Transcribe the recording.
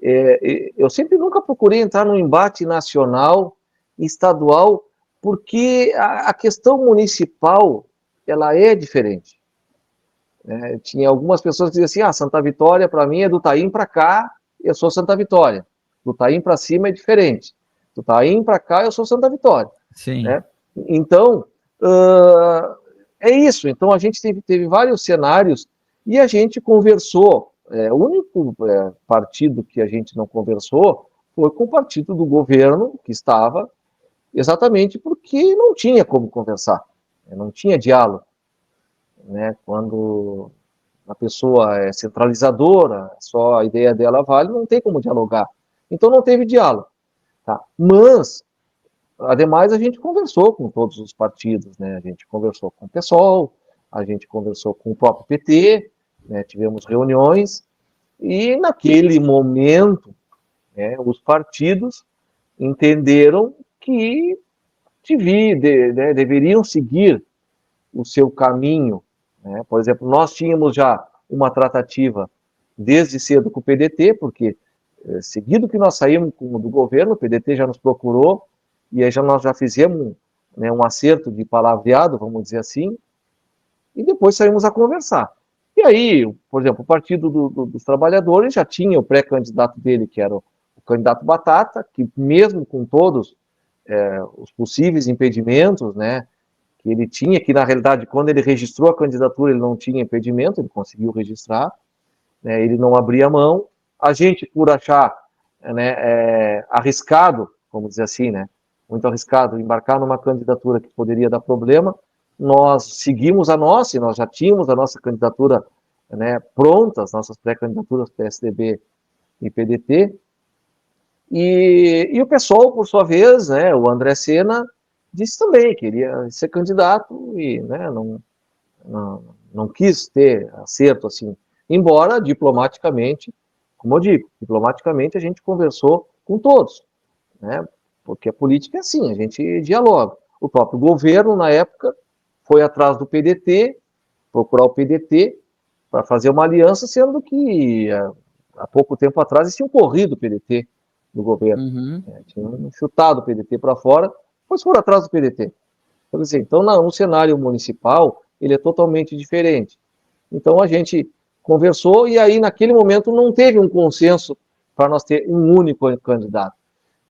Eu sempre nunca procurei entrar num embate nacional, estadual, porque a questão municipal, ela é diferente. Tinha algumas pessoas que diziam assim, Santa Vitória para mim é do Taim para cá, eu sou Santa Vitória. Do Taim para cima é diferente. Do Taim para cá eu sou Santa Vitória. Sim. Né? Então, é isso. Então a gente teve vários cenários e a gente conversou. O único partido que a gente não conversou foi com o partido do governo que estava, exatamente porque não tinha como conversar, não tinha diálogo. Né? Quando a pessoa é centralizadora, só a ideia dela vale, não tem como dialogar. Então não teve diálogo. Tá? Mas, ademais, a gente conversou com todos os partidos, né? A gente conversou com o PSOL, a gente conversou com o próprio PT, né? Tivemos reuniões, e naquele momento, né, os partidos entenderam que deveriam seguir o seu caminho. Né? Por exemplo, nós tínhamos já uma tratativa desde cedo com o PDT, porque seguido que nós saímos do governo, o PDT já nos procurou, e aí nós já fizemos, né, um acerto de palavreado, vamos dizer assim, e depois saímos a conversar. E aí, por exemplo, o Partido dos Trabalhadores já tinha o pré-candidato dele, que era o candidato Batata, que mesmo com todos os possíveis impedimentos, né, que ele tinha, que na realidade, quando ele registrou a candidatura, ele não tinha impedimento, ele conseguiu registrar, né, ele não abria mão. A gente, por achar, né, arriscado, vamos dizer assim, né, muito arriscado, embarcar numa candidatura que poderia dar problema, nós seguimos a nossa, e nós já tínhamos a nossa candidatura, né, pronta, as nossas pré-candidaturas PSDB e PDT, e o pessoal, por sua vez, né, o André Sena, disse também que queria ser candidato e, né, não quis ter acerto assim, embora diplomaticamente, como eu digo, diplomaticamente a gente conversou com todos, né, porque a política é assim, a gente dialoga. O próprio governo, na época, foi atrás do PDT, procurar o PDT para fazer uma aliança, sendo que há pouco tempo atrás eles tinham corrido o PDT do governo, tinham chutado o PDT para fora, depois foram atrás do PDT. Então, no cenário municipal, ele é totalmente diferente. Então, a gente conversou e aí, naquele momento, não teve um consenso para nós ter um único candidato.